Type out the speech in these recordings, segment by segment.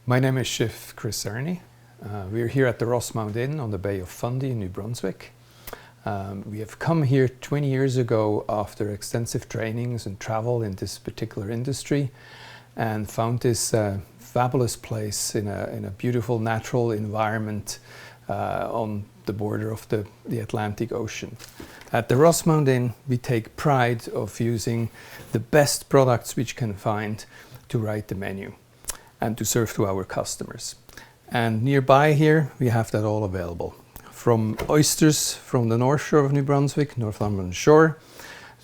My name is Chef Chris Ernie. We're here at the Rosemount Inn on the Bay of Fundy in New Brunswick. We have come here 20 years ago after extensive trainings and travel in this particular industry and found this fabulous place in a beautiful natural environment on the border of the Atlantic Ocean. At the Rosemount Inn, we take pride of using the best products which can find to write the menu and to serve to our customers. And nearby here, we have that all available. From oysters from the North Shore of New Brunswick, Northumberland Shore,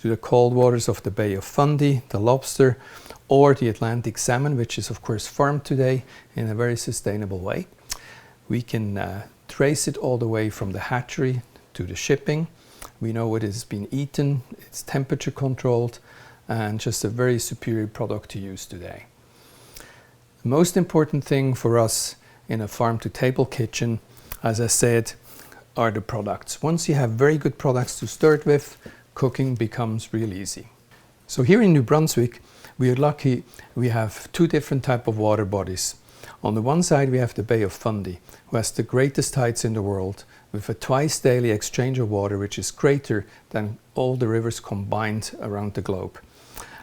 to the cold waters of the Bay of Fundy, the lobster, or the Atlantic salmon, which is of course farmed today in a very sustainable way. We can trace it all the way from the hatchery to the shipping. We know what has been eaten, it's temperature controlled, and just a very superior product to use today. The most important thing for us in a farm-to-table kitchen, as I said, are the products. Once you have very good products to start with, cooking becomes real easy. So here in New Brunswick, we are lucky we have two different types of water bodies. On the one side, we have the Bay of Fundy, who has the greatest tides in the world, with a twice daily exchange of water, which is greater than all the rivers combined around the globe.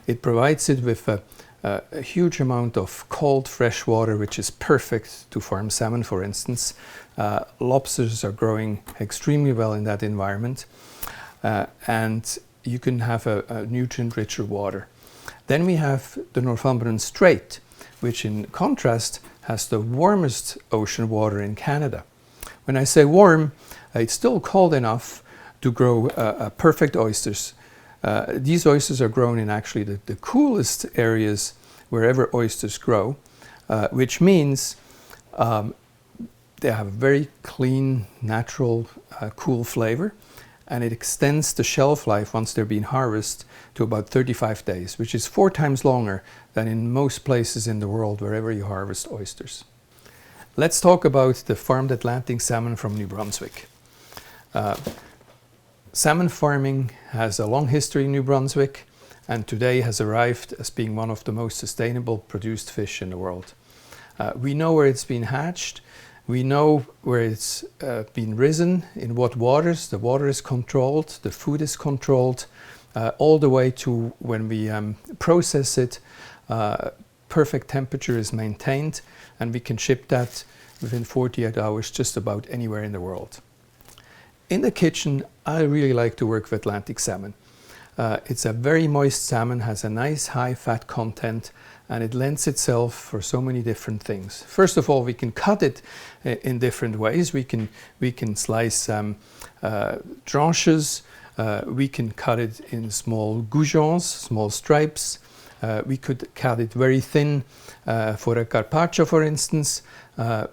It provides it with a huge amount of cold, fresh water, which is perfect to farm salmon, for instance. Lobsters are growing extremely well in that environment, and you can have a nutrient-richer water. Then we have the Northumberland Strait, which in contrast has the warmest ocean water in Canada. When I say warm, it's still cold enough to grow perfect oysters. These oysters are grown in actually the coolest areas wherever oysters grow, which means they have a very clean, natural, cool flavor, and it extends the shelf life once they're being harvested to about 35 days, which is 4 times longer than in most places in the world wherever you harvest oysters. Let's talk about the farmed Atlantic salmon from New Brunswick. Salmon farming has a long history in New Brunswick and today has arrived as being one of the most sustainable produced fish in the world. We know where it's been hatched, we know where it's been risen, in what waters. The water is controlled, the food is controlled, all the way to when we process it, perfect temperature is maintained, and we can ship that within 48 hours just about anywhere in the world. In the kitchen, I really like to work with Atlantic salmon. It's a very moist salmon, has a nice high fat content, and it lends itself for so many different things. First of all, we can cut it in different ways. We can slice tranches, we can cut it in small goujons, small stripes. We could cut it very thin for a carpaccio, for instance.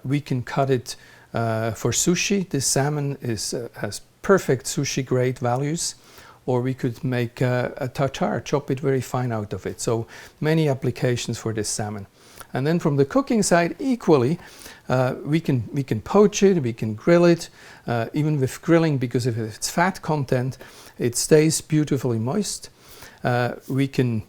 We can cut it for sushi. This salmon has perfect sushi grade values. Or we could make a tartare, chop it very fine out of it. So many applications for this salmon. And then from the cooking side, equally, we can poach it, we can grill it, even with grilling, because of its fat content, it stays beautifully moist. We can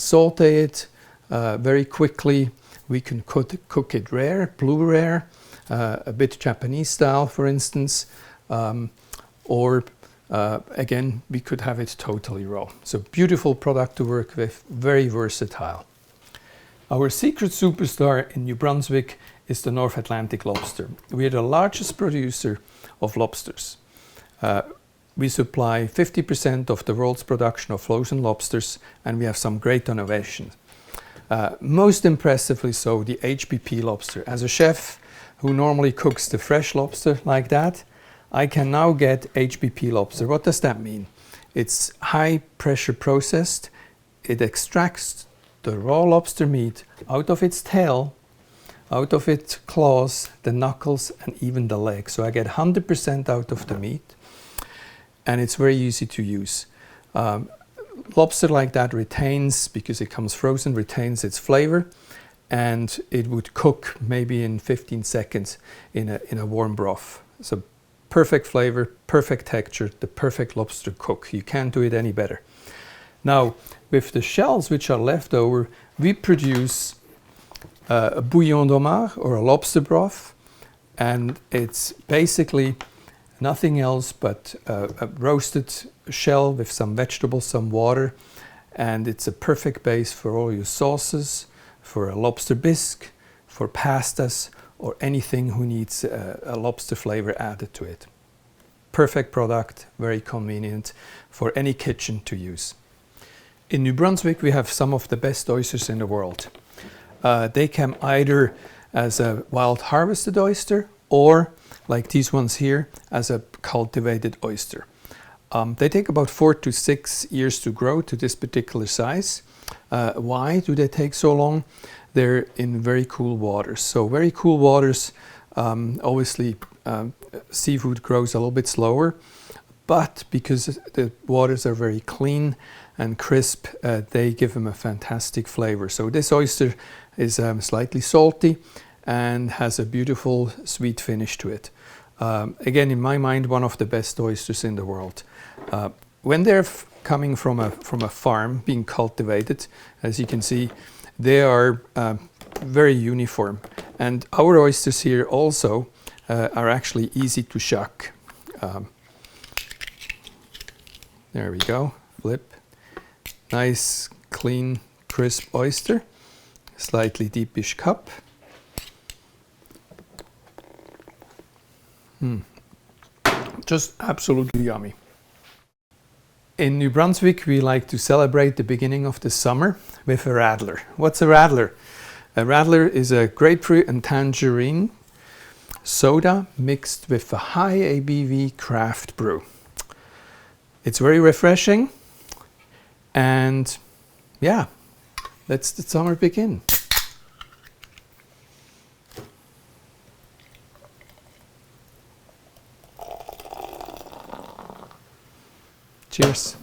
saute it very quickly. We can cook it rare, blue rare, a bit Japanese style, for instance, or again, we could have it totally raw. So beautiful product to work with, very versatile. Our secret superstar in New Brunswick is the North Atlantic lobster. We are the largest producer of lobsters. We supply 50% of the world's production of frozen lobsters, and we have some great innovations. Most impressively so, the HPP lobster. As a chef who normally cooks the fresh lobster like that, I can now get HPP lobster. What does that mean? It's high pressure processed. It extracts the raw lobster meat out of its tail, out of its claws, the knuckles, and even the legs. So I get 100% out of the meat, and it's very easy to use. Lobster like that retains, because it comes frozen, retains its flavor, and it would cook maybe in 15 seconds in a warm broth. So perfect flavor, perfect texture, the perfect lobster cook. You can't do it any better. Now, with the shells which are left over, we produce a bouillon d'homard or a lobster broth, and it's basically nothing else but a roasted shell with some vegetables, some water, and it's a perfect base for all your sauces, for a lobster bisque, for pastas, or anything who needs a lobster flavor added to it. Perfect product, very convenient for any kitchen to use. In New Brunswick we have some of the best oysters in the world. They come either as a wild harvested oyster or, like these ones here, as a cultivated oyster. They take about 4 to 6 years to grow to this particular size. Why do they take so long? They're in very cool waters. So very cool waters, obviously seafood grows a little bit slower, but because the waters are very clean and crisp, they give them a fantastic flavor. So this oyster is slightly salty and has a beautiful sweet finish to it. Again, in my mind, one of the best oysters in the world. When they're coming from a farm being cultivated, as you can see, they are very uniform. And our oysters here also are actually easy to shuck. There we go, flip. Nice, clean, crisp oyster. Slightly deepish cup. Just absolutely yummy. In New Brunswick, we like to celebrate the beginning of the summer with a radler. What's a radler? A radler is a grapefruit and tangerine soda mixed with a high ABV craft brew. It's very refreshing, and yeah, let's the summer begin. Cheers.